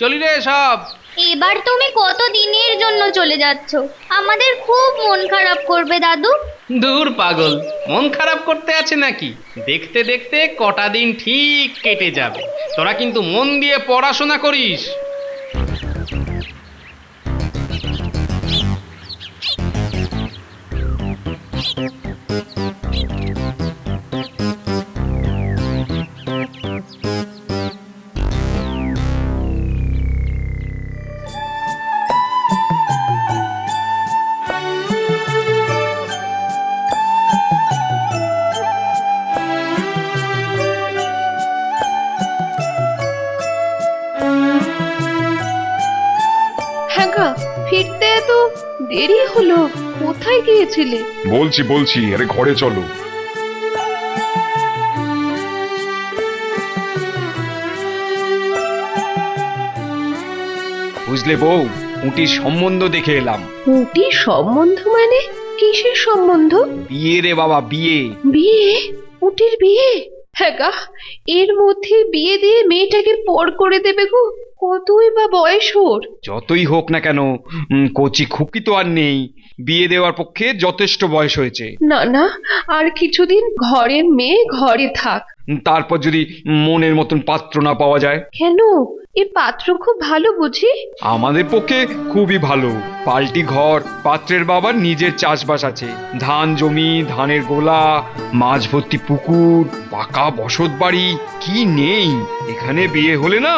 চলি রে সব। এবার তুমি কত দিনের জন্য চলে যাচ্ছ? আমাদের খুব মন খারাপ করবে দাদু। দূর পাগল, মন খারাপ করতে আছে নাকি? দেখতে দেখতে কটা দিন ঠিক কেটে যাবে। তোরা কিন্তু মন দিয়ে পড়াশোনা করিস। হ্যাঁ গা, ফিরতে এত দেরি হলো, কোথায় গিয়েছিলে? বলছি আরে ঘরে চলো। বুঝলে বউ, উটির সম্বন্ধ দেখে এলাম। উটি সম্বন্ধ মানে? কিসের সম্বন্ধ? বিয়ে রে বাবা, বিয়ে। বিয়ে? উটির বিয়ে? হ্যাঁ গা, এর মধ্যে বিয়ে দিয়ে মেয়েটাকে পর করে দেবে গো। কতই বা বয়স ওর? যতই হোক না কেন, কচি খুকি তো আর নেই। বিয়ে দেওয়ার পক্ষে যথেষ্ট বয়স হয়েছে। না না, আর কিছুদিন ঘরের মেয়ে ঘরে থাক। তারপর যদি মনের মতন পাত্র না পাওয়া যায়? কেন? এ পাত্র খুব ভালো বুঝি? আমাদের পক্ষে খুবই ভালো। পাল্টি ঘর, পাত্রের বাবার নিজের চাষবাস আছে, ধান জমি, ধানের গোলা, মাছ ভর্তি পুকুর, পাকা বসত বাড়ি, কি নেই? এখানে বিয়ে হলে না,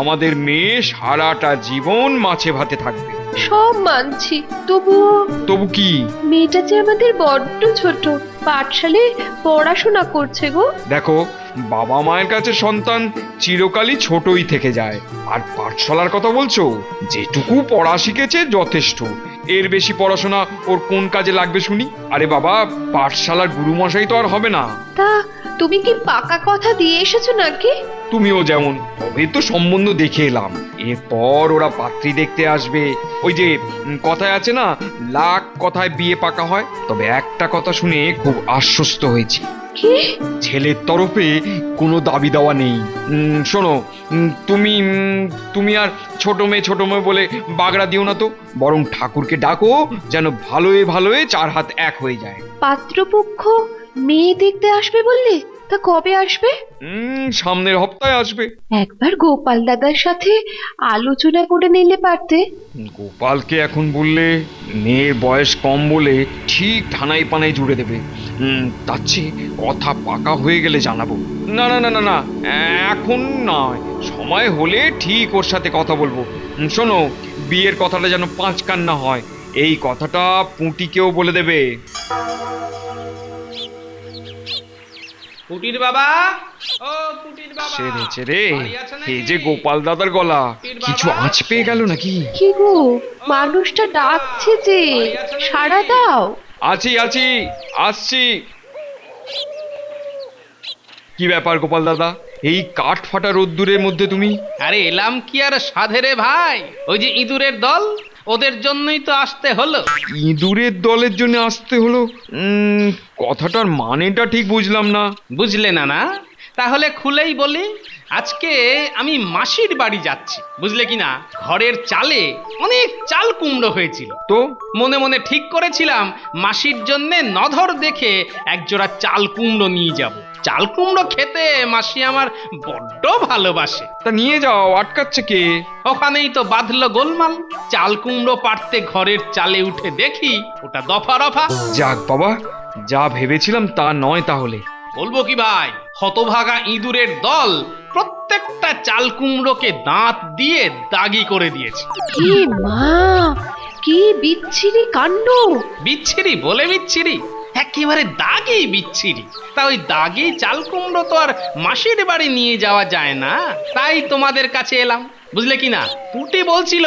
আমাদের মেয়ে সারাটা জীবন মাছে ভাতে থাকবে। সব মানছি, তবুও তবু কি? মেয়েটা যে আমাদের বড্ড ছোট, পাঠশালায় পড়াশোনা করছে গো। দেখো, বাবা মায়ের কাছে সন্তান চিরকালই ছোটই থেকে যায়। আর পাঠশালার কথা বলছো, যেটুকু পড়া শিখেছে যথেষ্ট। এর বেশি পড়াশোনা ওর কোন কাজে লাগবে শুনি? আরে বাবা, পাঠশালার গুরুমশাই তো আর হবে না। তা তুমি কি পাকা কথা দিয়ে এসেছো নাকি? তুমিও যেমন, তবে তো সম্বন্ধ দেখে এলাম। এরপর ওরা পাত্রী দেখতে আসবে। ওই যে কথায় আছে না, লাখ কথায় বিয়ে পাকা হয়। তবে একটা কথা শুনে খুব আশ্বস্ত হয়েছি, কি? ছেলের তরফে কোনো দাবি দেওয়া নেই। শোনো, তুমি আর ছোট মেয়ে বলে বাগড়া দিও না তো, বরং ঠাকুরকে ডাকো যেন ভালোয় ভালোয় চার হাত এক হয়ে যায়। পাত্রপক্ষ মেয়ে দেখতে আসবে বললে? তা কবে আসবে? সামনের হপ্তাহে আসবে। একবার গোপাল দাদার সাথে আলোচনা করে নিলে পারতে। গোপালকে এখন বললে মেয়ের বয়স কম বলে ঠিক ঠানাই পানাই জুড়ে দেবে। তার চেয়ে কথা পাকা হয়ে গেলে জানাবো। না না না না না, এখন নয়, সময় হলে ঠিক ওর সাথে কথা বলবো। শোনো, বিয়ের কথাটা যেন পাঁচ কান না হয়, এই কথাটা পুঁটিকেও বলে দেবে। পুটির বাবা, ও পুটির বাবা, সেরেছে রে, বাড়ি আছো নাকি? এই যে গোপাল দাদার গলা, কিছু আঁচ পেয়ে গেল নাকি? কি গো, মানুষটা ডাকছে যে, সাড়া দাও। আছি আছি, আসছি। কি ব্যাপার গোপাল দাদা, এই কাঠ ফাটা রোদ্দুরের মধ্যে তুমি? আরে এলাম কি আর সাধেরে ভাই, ওই যে ইঁদুরের দল, ওদের জন্যই তো আসতে হলো। ইঁদুরের দলের জন্য আসতে হলো? কথাটার মানেটা ঠিক বুঝলাম না। বুঝলে না? না তাহলে খুলেই বলি, আজকে আমি মাসির বাড়ি যাচ্ছি, বুঝলে কি না? ঘরের চালে অনেক চাল কুমড়ো হয়েছিল, তো মনে মনে ঠিক করেছিলাম মাসির জন্য নধর দেখে একজোড়া চাল কুমড়ো নিয়ে যাব। চাল কুমড়ো খেতে মাসি আমার বড্ড ভালোবাসে। তা নিয়ে যাও, আটকাচ্ছে কে? ওখানেই তো বাঁধলো গোলমাল। চাল কুমড়ো পাড়তে ঘরের চালে উঠে দেখি ওটা দফা রফা। যাক বাবা, যা ভেবেছিলাম তা নয় তাহলে। বলবো কি ভাই, হতভাগা ইঁদুরের দল প্রত্যেকটা চাল কুমড়োকে দাঁত দিয়ে দাগি করে দিয়েছে। কি মা, কি বিচ্ছিরি কাণ্ড! বিচ্ছিরি বলে বিচ্ছিরি, একেবারে দাগি বিচ্ছিরি। তা ওই দাগি চাল কুমড়ো তো আর মাসির বাড়ি নিয়ে যাওয়া যায় না, তাই তোমাদের কাছে এলাম, বুঝলে কি না? পুটি বলছিল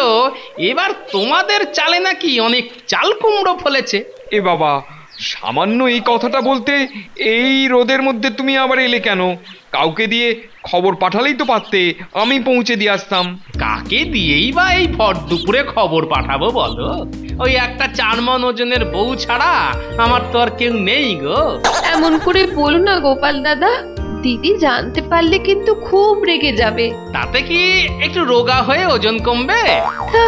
এবার তোমাদের চালে নাকি অনেক চাল কুমড়ো ফলেছে। এ বাবা, সামান্য এই কথাটা বলতে এই রোদের মধ্যে তুমি আবার এলে কেন? কাউকে দিয়ে খবর পাঠালেই তো পারতে, আমি পৌঁছে দিয়ে আসতাম। কাকে দিয়েই বা এই ভর দুপুরে খবর পাঠাবো বলো? ওই একটা 4 মণ ওজনের বউ ছাড়া আমার তো আর কেউ নেই গো। এমন করে বলো না গোপাল দাদা, দিদি জানতে পারলে কিন্তু খুব রেগে যাবে। তাতে কি একটু রোগা হয়ে ওজন কমবে? তা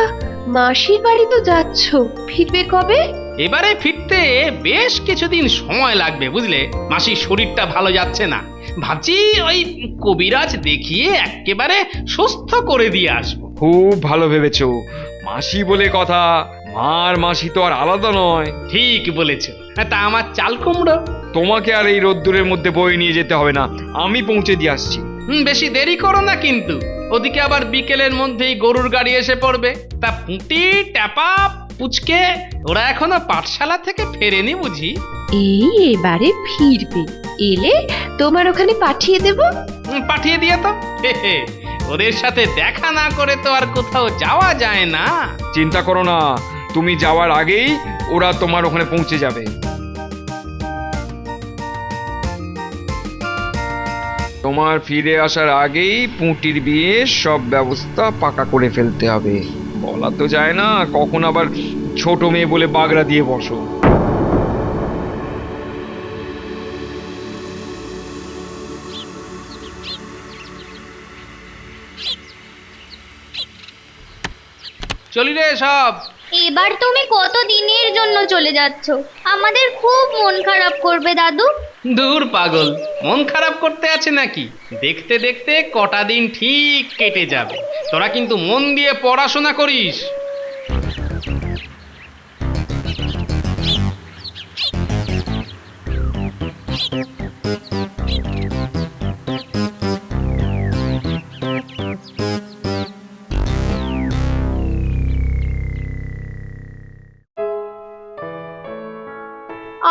মাসির বাড়ি তো যাচ্ছ, ফিরবে কবে? এবারে ফিরতে বেশ কিছুদিন সময় লাগবে বুঝলে। মাসির শরীরটা ভালো যাচ্ছে না, ভাবছি ওই কবিরাজ দেখিয়ে একেবারে সুস্থ করে দিয়ে আসবো। খুব ভালো ভেবেছো, মাসি বলে কথা, মার মাসি তো আর আলাদা নয়। ঠিক বলেছ। তা আমার চাল কুমড়ো? তোমাকে আর এই রোদ্দুরের মধ্যে বয়ে নিয়ে যেতে হবে না, আমি পৌঁছে দিয়ে আসছি। বেশি দেরি করো না কিন্তু, ওদিকে আবার বিকেলের মধ্যেই গরুর গাড়ি এসে পড়বে। তা পুঁটি, ট্যাপা, পুচকে ওরা এখনো পাঠশালা থেকে ফেরেনি বুঝি? এই এবারে ফিরবে, এলে তোমার ওখানে পাঠিয়ে দেব। পাঠিয়ে দিয়ে তো, ওদের সাথে দেখা না করে তো আর কোথাও যাওয়া যায় না। চিন্তা করো না, তুমি যাওয়ার আগেই ওরা তোমার ওখানে পৌঁছে যাবে। তোমার ফিরে আসার আগেই পুঁটির বিয়ের সব ব্যবস্থা পাকা করে ফেলতে হবে। বলা তো যায় না কখন আবার ছোট মেয়ে বলে বাগড়া দিয়ে বসো। চলি রে সব। এবার তুমি কত দিনের জন্য চলে যাচ্ছ? আমাদের খুব মন খারাপ করবে দাদু। দূর পাগল, মন খারাপ করতে আছে নাকি? দেখতে দেখতে কটা দিন ঠিক কেটে যাবে। তোরা কিন্তু মন দিয়ে পড়াশোনা করিস।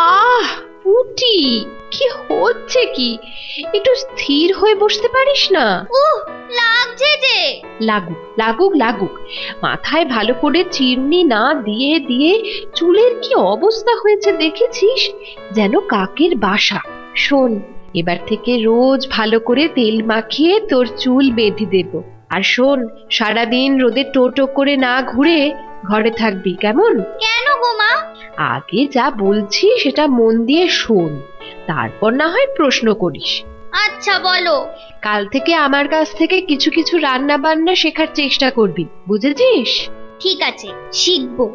আহ পুটি, কি হচ্ছে কি? একটু স্থির হয়ে বসতে পারিস না? উহ, লাগছে যে। লাগুক লাগুক লাগুক, মাথায় ভালো করে চিরুনি না দিয়ে দিয়ে চুলের কি অবস্থা হয়েছে দেখেছিস? যেন কাকের বাসা। শোন, এবার থেকে রোজ ভালো করে তেল মাখিয়ে তোর চুল বেঁধে দেব। আর শোন, সারাদিন রোদে টোটো করে না ঘুরে ঘরে থাকবি, কেমন? কেন গো মা? আগে যা বলছি সেটা মন দিয়ে শোন, তারপর না হয় প্রশ্ন করিস। আচ্ছা বলো। কাল থেকে আমার কাছ থেকে কিছু কিছু রান্না বান্না শেখার চেষ্টা করবি, বুঝেছিস? ঠিক আছে, শিখবো।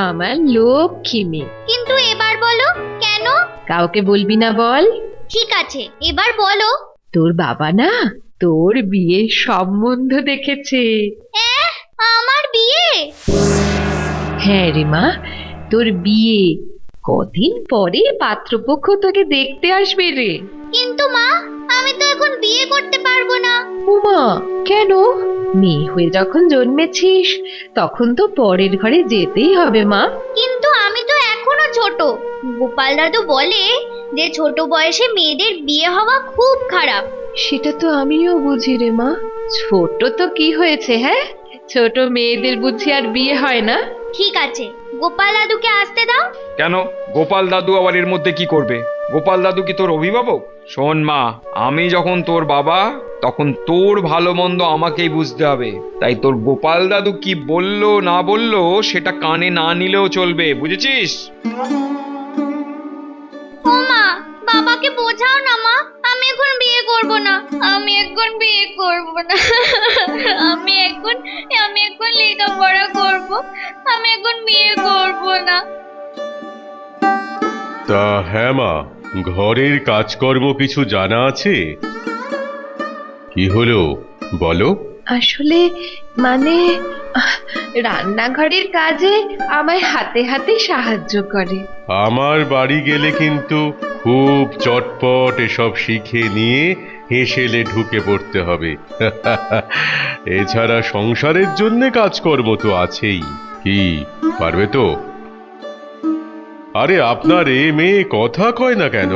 আমার লক্ষ্মী মেয়ে। কিন্তু এবার বলো কেন? কাউকে বলবি না, বল। ঠিক আছে, এবার বলো। তোর বাবা না তোর বিয়ের সম্বন্ধ দেখেছে। আমার বিয়ে? হ্যাঁ রে মা, তোর বিয়ে। কদিন পরে পাত্রপক্ষ তোকে দেখতে আসবে রে। কিন্তু মা, আমি তো এখন বিয়ে করতে পারবো না। উমা, কেন? মেয়ে হয়ে যখন জন্মেছিস তখন তো পরের ঘরে যেতেই হবে মা। কিন্তু আমি তো এখনো ছোট। গোপাল দাদু বলে যে ছোট বয়সে মেয়েদের বিয়ে হওয়া খুব খারাপ। সেটা তো আমিও বুঝি রে মা। ছোট তো কি হয়েছে, হ্যাঁ? ছোট মেয়েদের বুঝি আর বিয়ে হয় না? ঠিক আছে, গোপাল দাদুকে আসতে দাও। কেন, গোপাল দাদু আবার এর মধ্যে কি করবে? গোপাল দাদু কি তোর অভিভাবক? শোন মা, আমি যখন তোর বাবা তখন তোর ভালো মন্দ আমাকেই বুঝতে হবে। তাই তোর গোপাল দাদু কি বললো না বললো সেটা কানে না নিলেও চলবে, বুঝেছিস? ও মা, বাবাকে বোঝাও না মা। আমি এখন বিয়ে করব না। আমি এখন বিয়ে করব না। আমি এখন লেখাপড়া করব। আমি এখন বিয়ে করব না। তা হ্যাঁ মা, ঘরের কাজকর্ম কিছু জানা আছে? কি হলো বলো? আসলে মানে রান্নাঘরের কাজে আমায় হাতে হাতে সাহায্য করে। আমার বাড়ি গেলে কিন্তু খুব চটপট এসব শিখে নিয়ে হেসেলে ঢুকে পড়তে হবে। এছাড়া সংসারের জন্য কাজকর্ম তো আছেই। কি পারবে তো? আরে আপনার এ মেয়ে কথা কয় না কেন?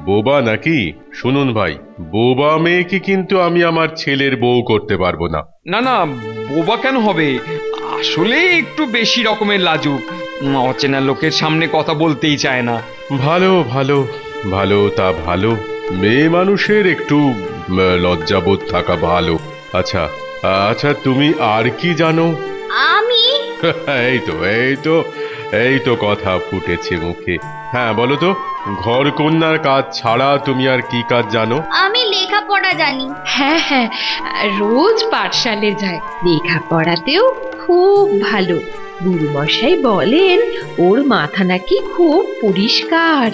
বোবা নাকি? শুনুন ভাই, বোবা মেয়েকে কিন্তু আমি আমার ছেলের বউ করতে পারবো না। না না, বোবা কেন হবে? আসলে একটু বেশি রকমের লাজুক, অচেনা লোকের সামনে কথা বলতেই চায় না। ভালো ভালো ভালো, তা ভালো। মেয়ে মানুষের একটু লজ্জাবোধ থাকা ভালো। আচ্ছা আচ্ছা, তুমি আর কি জানো? আমি এই তো এই তো কথা ফুটেছে মুখে। হ্যাঁ বলো তো, ঘর কন্যার কাজ ছাড়া তুমি আর কি কাজ জানো? আমি লেখাপড়া জানি। হ্যাঁ হ্যাঁ, রোজ পাঠশালে যায়, লেখাপড়াতেও খুব ভালো। গুরুমশাই বলেন ওর মাথা নাকি খুব পরিষ্কার।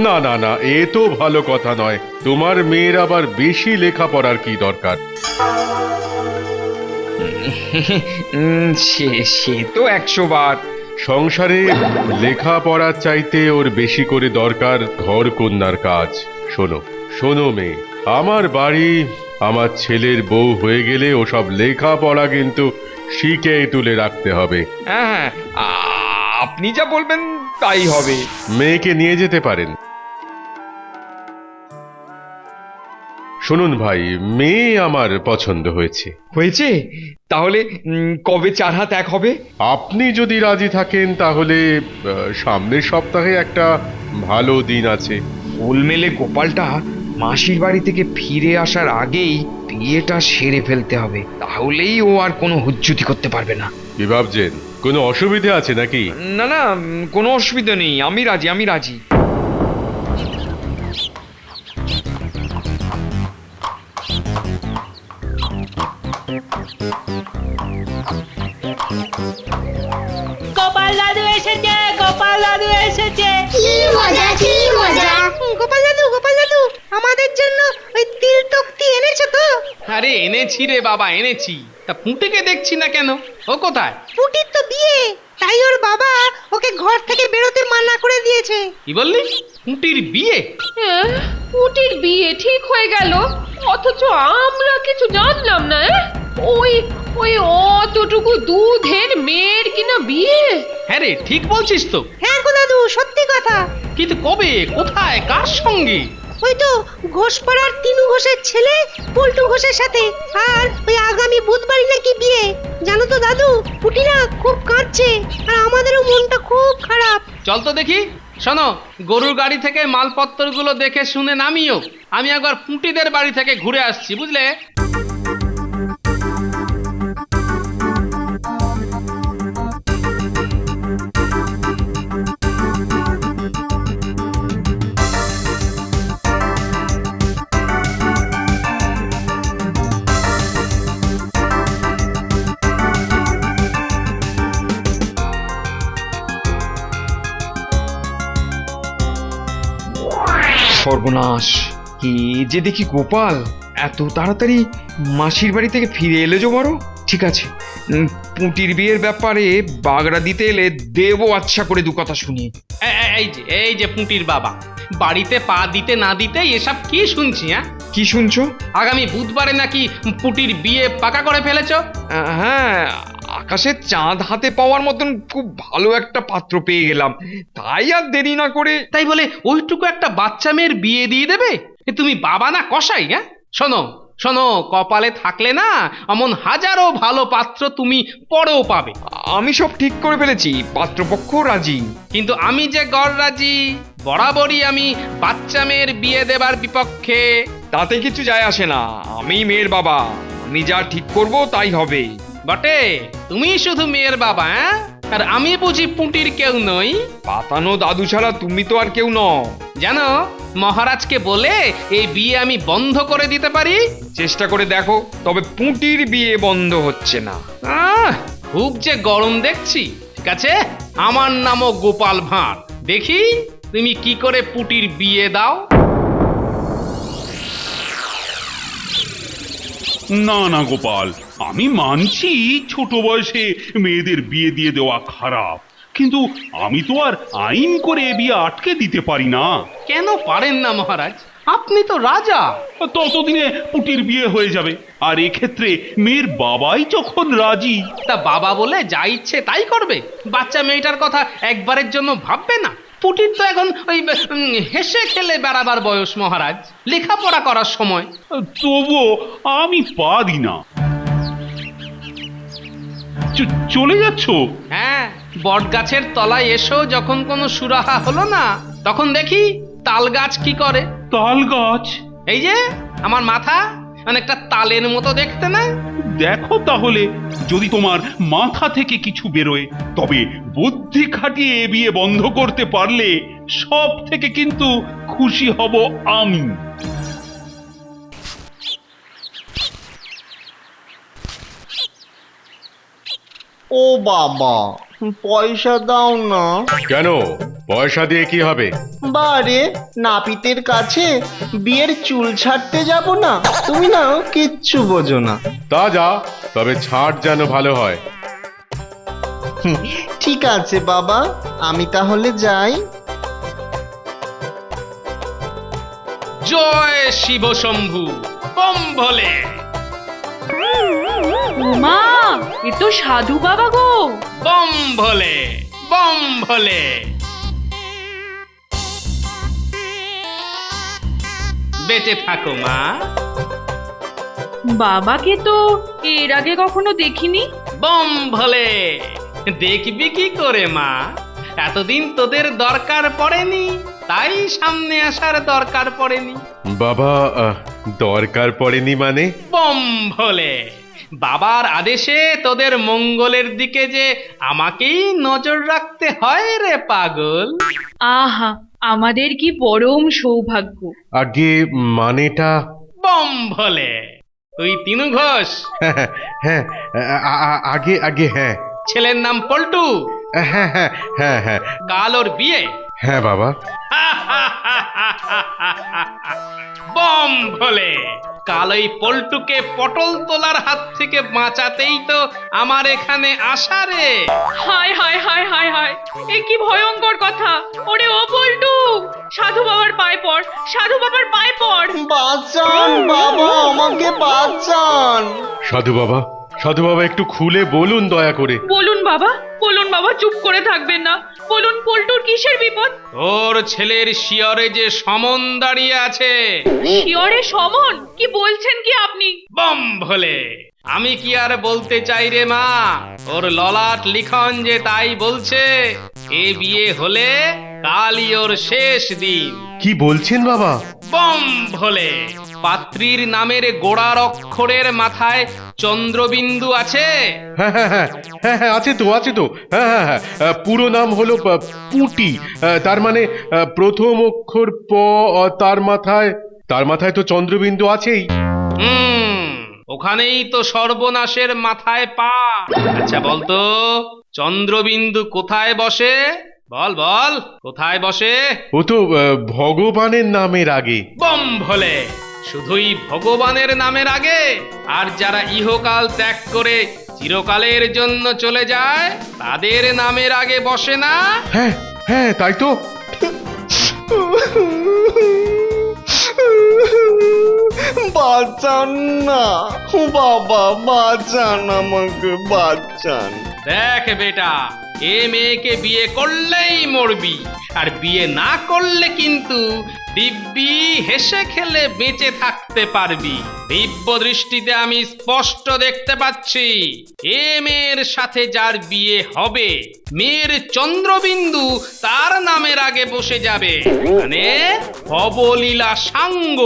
না না না, এ তো ভালো কথা নয়। তোমার মেয়ের আবার বেশি লেখাপড়ার কি দরকার? সে সে তো 100 বার। সংসারে লেখাপড়ার চাইতে ওর বেশি করে দরকার ঘর কন্যার কাজ। শোনো শোনো মেয়ে, আমার বাড়ি আমার ছেলের বউ হয়ে গেলে ওসব লেখাপড়া কিন্তু শিখে তুলে রাখতে হবে। হ্যাঁ হ্যাঁ, আপনি যা বলবেন তাই হবে। মেয়েকে নিয়ে যেতে পারেন। শুনুন ভাই, মেয়ে আমার পছন্দ হয়েছে। হয়েছে? তাহলে কবে 4 হাত এক হবে? আপনি যদি রাজি থাকেন তাহলে সামনের সপ্তাহে একটা ভালো দিন আছে। ফুল মেলে গোপালটা মাসির বাড়ি থেকে ফিরে আসার আগেই বিয়েটা সেরে ফেলতে হবে, তাহলেই ও আর কোনো হুজ্জুতি করতে পারবে না। কি ভাবছেন, কোনো অসুবিধা আছে নাকি? না না, কোনো অসুবিধা নেই, আমি রাজি, আমি রাজি। গোপাল দাদু এসেছে, গোপাল দাদু এসেছে। কি মজা কি মজা! গোপাল দাদু আমাদের জন্য ওই তিল তক্তি এনেছো তো? আরে এনেছি রে বাবা, এনেছি। তা পুঁটিকে দেখছি না কেন? ও কোথায়? পুটির তো বিয়ে, তাই ওর বাবা ওকে ঘর থেকে বেরোতে মানা করে দিয়েছে। কি বললি? পুঁটির বিয়ে? পুটির বিয়ে ঠিক হয়ে গেল, অথচ আমরা কিছু জানলাম না। ওই ওই অতটুকু দুধের মেয়ের কিনা বিয়ে। হ্যাঁ রে, ঠিক বলছিস তো। হ্যাঁ গো দাদু, সত্যি কথা। কিন্তু কবে, কোথায়, কার সঙ্গে? ওই তো ঘোষপাড়ার তিনু ঘোষের ছেলে পল্টু ঘোষের সাথে। আর ওই আগামী বুধবারই নাকি বিয়ে। জানো তো দাদু, পুটি না খুব কাঁদছে, আর আমাদেরও মনটা খুব খারাপ। চল তো দেখি। শোনো, গরুর গাড়ি থেকে মালপত্রগুলো দেখে শুনে নামিও। আমি একবার পুঁটিদের বাড়ি থেকে ঘুরে আসছি, বুঝলে? সর্বনাশ! কি যে দেখি গোপাল এত তাড়াতাড়ি মাসির বাড়ি থেকে ফিরে এলে যে বড়। ঠিক আছে, পুঁটির বিয়ের ব্যাপারে বাগড়া দিতে এলে দেবো আচ্ছা করে দু কথা শুনিয়ে। এই যে পুঁটির বাবা, বাড়িতে পা দিতে না দিতেই এসব কি শুনছি? হ্যাঁ, কি শুনছো? আগামী বুধবারে নাকি পুঁটির বিয়ে পাকা করে ফেলেছো? হ্যাঁ, আকাশের চাঁদ হাতে পাওয়ার মতন খুব ভালো একটা পাত্র পেয়ে গেলাম, তাই আর দেরি না করে। তাই বলে ওইটুকু একটা বাচ্চা মেয়ের বিয়ে দিয়ে দেবে? তুমি বাবা না কসাই? হ্যাঁ, শোনো শোনো, কপালে থাকলে না এমন হাজারো ভালো পাত্র তুমি পরেও পাবে। আমি সব ঠিক করে ফেলেছি, পাত্রপক্ষ রাজি। কিন্তু আমি যে গড় রাজি, বরাবরই আমি বাচ্চা মেয়ের বিয়ে দেবার বিপক্ষে। তাতে কিছু যায় আসে না, আমি মেয়ের বাবা, আমি যা ঠিক করব তাই হবে। বটে, তুমি শুধু মেয়ের বাবা? হ্যাঁ, আর আমি বুঝি পুঁটির কেউ নই? পাতানো দাদু ছাড়া তুমি তো আর কেউ নও। জানো, মহারাজকে বলে এই বিয়ে আমি বন্ধ করে দিতে পারি। চেষ্টা করে দেখো, তবে পুঁটির বিয়ে বন্ধ হচ্ছে না। খুব যে গরম দেখছি। ঠিক আছে, আমার নামও গোপাল ভাঁড়। দেখি তুমি কি করে পুঁটির বিয়ে দাও। না না গোপাল, আমি মানছি ছোট বয়সে মেয়েদের বিয়ে দিয়ে দেওয়া খারাপ, কিন্তু আমি তো আর আইন করে এ বিয়ে আটকে দিতে পারি না। কেন পারেন না মহারাজ? আপনি তো রাজা। ততদিনে পুটির বিয়ে হয়ে যাবে, আর এক্ষেত্রে মেয়ের বাবাই যখন রাজি। তা বাবা বলে যা ইচ্ছে তাই করবে? বাচ্চা মেয়েটার কথা একবারের জন্য ভাববে না? পুটির তো এখন ওই হেসে খেলে বেড়াবার বয়স মহারাজ, লেখাপড়া করার সময়। তবুও আমি পারি না। চলে যাচ্ছ? হ্যাঁ, বট গাছের তলায় এসেও যখন কোনো সুরাহা হলো না, তখন দেখি তাল গাছ কি করে। তাল গাছ? এই যে আমার মাথা, অনেকটা তালের মতো দেখতে না? দেখো তাহলে, যদি তোমার মাথা থেকে কিছু বেরোয়, তবে বুদ্ধি খাটিয়ে বিয়ে বন্ধ করতে পারলে সব থেকে কিন্তু খুশি হব আমি। ও বাবা, পয়সা দাও না। কেন পয়সা দিয়ে কি হবে? বারে, নাপিতের কাছে বিয়ের চুল ছাড়তে যাব না? তুমি না কিচ্ছু বোঝো না। তা যা, তবে ছাড় যেন ভালো হয়। ঠিক আছে বাবা, আমি তাহলে যাই। জয় শিব শম্ভু, বম ভোলে। মা, এ তো সাধু বাবা গো। বম ভোলে, বম ভোলে। বেঁচে থাকো মা। বাবাকে তো এর আগে কখনো দেখিনি। বম ভোলে, দেখবি কি করে মা? এতদিন তোদের দরকার পড়েনি, তাই সামনে আসার দরকার পড়েনি। বাবা, দরকার পড়েনি মানে? বম ভোলে, বাবার আদেশে তোদের মঙ্গলের দিকে যে আমাকেই নজর রাখতে হয় রে পাগল। আহা, আমাদের কি পরম সৌভাগ্য। আগে মানেটা? বম ভোলে, তুই তিনু ঘোষ? হ্যাঁ হ্যাঁ, আগে আগে হ্যাঁ। ছেলের নাম পল্টু? হ্যাঁ হ্যাঁ হ্যাঁ হ্যাঁ। কাল ওর বিয়ে? হ্যাঁ বাবা। বম ভোলে, কাল ওই পল্টুকে পটল তোলার হাত থেকে বাঁচাতেই তো আমার এখানে আসা রে। হায় হায় হায় হায় হায়, এ কি ভয়ঙ্কর কথা। ওরে ও পল্টু, সাধু বাবার পায়ে পড়, সাধু বাবার পায়ে পড়। বাঁচান বাবা, আমাকে বাঁচান। সাধু বাবা, সাধু বাবা একটু খুলে বলুন দয়া করে। বলুন বাবা, বলুন বাবা, চুপ করে থাকবেন না। বলুন পল্টুর কিসের বিপদ? ওর ছেলের শিয়রে যে সমন দাঁড়িয়ে আছে। শিয়রে সমন? কি বলছেন কি আপনি? বম ভোলে, আমি কি আর বলতে চাই রে মা, ওর ললাট লিখন যে তাই বলছে। এ বিয়ে হলে কালই ওর শেষ দিন। কি বলছেন বাবা? বম ভোলে, পাত্রীর নামের গোড়ার অক্ষরের মাথায় চন্দ্রবিন্দু আছে? হ্যাঁ হ্যাঁ হ্যাঁ হ্যাঁ হ্যাঁ, আছে তো আছে তো। হ্যাঁ হ্যাঁ হ্যাঁ, পুরো নাম হলো পুটি। তার মানে প্রথম অক্ষর প, তার মাথায় তো চন্দ্রবিন্দু আছেই। ওখানেই তো সর্বনাশের মাথায় পা। আচ্ছা বলতো, চন্দ্রবিন্দু কোথায় বসে? বল বল, কোথায় বসে? ও তো ভগবানের নামের আগে। বম ভোলে, শুধুই ভগবানের নামের আগে? আর যারা ইহকাল ত্যাগ করে চিরকালের জন্য চলে যায়, তাদের নামের আগে বসে না? হ্যাঁ হ্যাঁ, তাই তো। বাঁচান না বাবা, বাঁচান, আমাকে বাঁচান। দেখ বেটা, এ মেয়েকে বিয়ে করলেই মরবি, আর বিয়ে না করলে কিন্তু দিব্যি হেসে খেলে বেঁচে থাকতে পারবি। দিব্য দৃষ্টিতে আমি স্পষ্ট দেখতে পাচ্ছি, এ মেয়ের সাথে যার বিয়ে হবে, মেয়ের চন্দ্রবিন্দু তার নামের আগে বসে যাবে। মানে অবলীলা সাঙ্গ,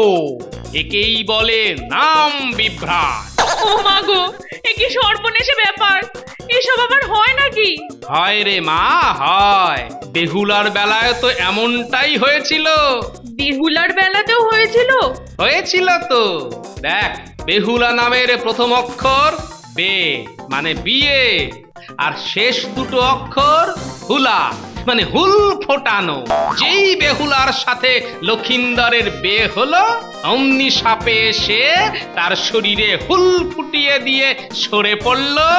একেই বলে নাম বিভ্রাট। ও মা গো, এ কি সর্বনেশে ব্যাপার। এসব আবার হয় নাকি? হয় রে মা, হয়। বেহুলার বেলায় তো এমনটাই হয়েছিল। বেহুলার বেলাতেও হয়েছিল? হয়েছিল তো। দেখ, বেহুলা নামের প্রথম অক্ষর বে, মানে বিয়ে, আর শেষ দুটো অক্ষর হুলা, মানে হুল ফোটানো। যেই বেহুলার সাথে লক্ষিন্দরের বিয়ে হলো, অমনি সাপে এসে তার শরীরে হুল ফুটিয়ে দিয়ে সরে পড়লো।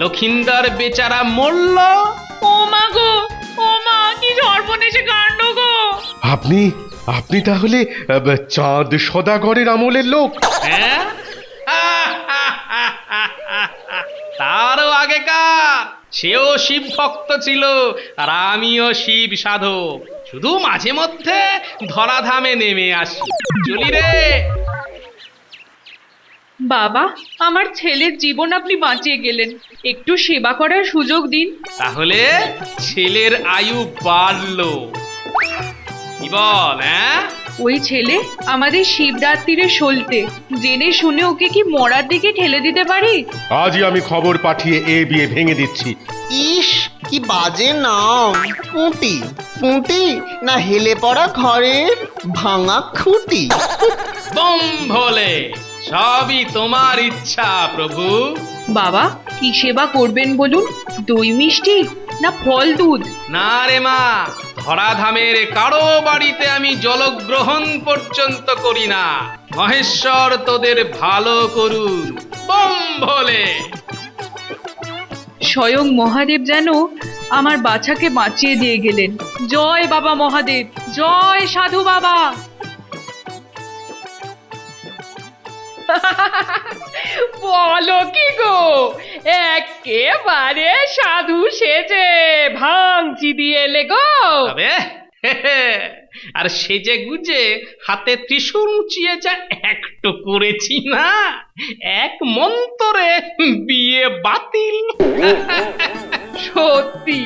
লক্ষিন্দর বেচারা মরল। ও মা গো, ও মা, কি সর্বনেশে কাণ্ড গো। আপনি তাহলে চাঁদ সদাগরের আমলের লোক? হ্যাঁ, তারও আগেকার। সেও শিব ভক্ত ছিল, আর আমিও শিব সাধক। শুধু মাঝে মধ্যে ধরাধামে নেমে আসি। চলি রে বাবা, আমার ছেলের জীবন আপনি বাঁচিয়ে গেলেন। একটু সেবা করার সুযোগ দিন। তাহলে ছেলের আয়ু বাড়লো, কি বল? হ্যাঁ, ওই ছেলে আমাদের শিবরাত্রিরে সলতে, জেনে শুনে ওকে কি মরার দিকে ঠেলে দিতে পারি? আজই আমি খবর পাঠিয়ে এ বিয়ে ভেঙে দিচ্ছি। ইস কি বাজে নাম, পুঁটি। পুঁটি না হেলে পড়া ঘরের ভাঙা খুঁটি। বম ভোলে, সবই তোমার ইচ্ছা প্রভু। বাবা কি সেবা করবেন বলুন? দই মিষ্টি না ফল দুধ? না রে মা, ধরাধামের কারো বাড়িতে আমি জলগ্রহণ পর্যন্ত করি না। মহেশ্বর তোদের ভালো করুন। বম ভোলে। স্বয়ং মহাদেব যেন আমার বাছাকে বাঁচিয়ে দিয়ে গেলেন। জয় বাবা মহাদেব, জয় সাধু বাবা। বলো কি গো, একেবারে সাধু সেজে ভাঙচি দিয়ে এলে গো। তবে আর সেজে গুজে হাতে ত্রিশূল উঁচিয়ে যা একটু করেছি না, এক মন্তরে বিয়ে বাতিল। সত্যি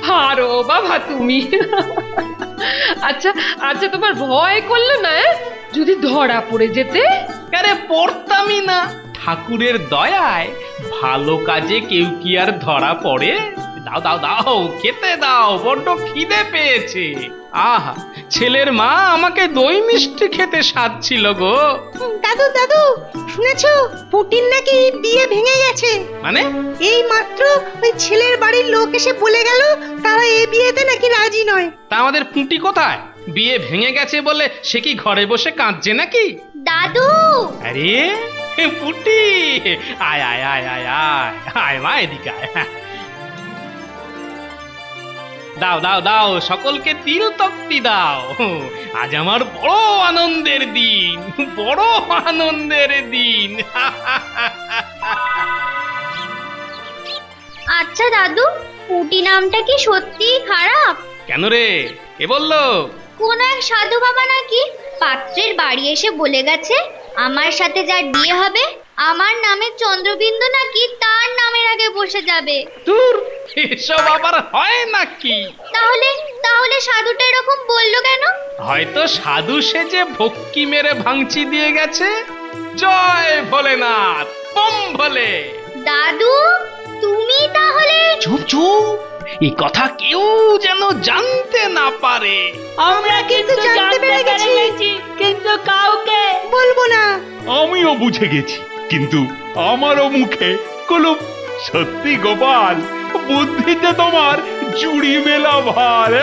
পারো বাবা তুমি। আচ্ছা আচ্ছা, তোমার ভয় করলো না যদি ধরা পড়ে যেতে? আরে পড়তামই না, ঠাকুরের দয়ায় ভালো কাজে কেউ কি আর ধরা পড়ে? দাও দাও দাও, খেতে দাও, বড্ড খিদে পেয়েছে। আহা, ছেলের মা আমাকে দই মিষ্টি খেতে সাধছিল গো। দাদু দাদু, শুনেছো পুটির নাকি বিয়ে ভেঙে গেছে? মানে? এই মাত্র ওই ছেলের বাড়ির লোক এসে বলে গেল তারা এই বিয়েতে নাকি রাজি নয়। তা আমাদের পুঁটি কোথায়? বিয়ে ভেঙে গেছে বলে সে কি ঘরে বসে কাঁদছে নাকি? দাদু, আরে পুঁটি, আয় আয় আয় আয় আয় আয় মা, এদিকে আয়। দাও দাও দাও, সকলকে তিল তক্তি দাও। আজ আমার বড় আনন্দের দিন, বড় আনন্দের দিন। আচ্ছা দাদু, পুটি নামটা কি সত্যিই খারাপ? কেন রে, কে বললো? কোন এক সাধু বাবা নাকি পাত্রের বাড়ি এসে বলে গেছে আমার সাথে যার বিয়ে হবে আমার নামের চন্দ্রবিন্দু নাকি তার নামের আগে বসে যাবে। দূর, এসব আবার হয় নাকি? তাহলে তাহলে সাধুটা এরকম বললো কেন? হয়তো সাধু সেজে ভক্তি মেরে ভাঙচি দিয়ে গেছে। জয় ভোলেনাথ, বম ভোলে। দাদু, তুমি তাহলে? চুপ চুপ, এই কথা কেউ যেন জানতে না পারে। আমরা কিন্তু জানতে পেরে গেছি, কিন্তু কাউকে বলবো না। আমিও বুঝে গেছি, কিন্তু আমারও মুখে কুলুপ। সত্যি গোপাল, বুদ্ধিতে তোমার জুড়ি মেলা ভার।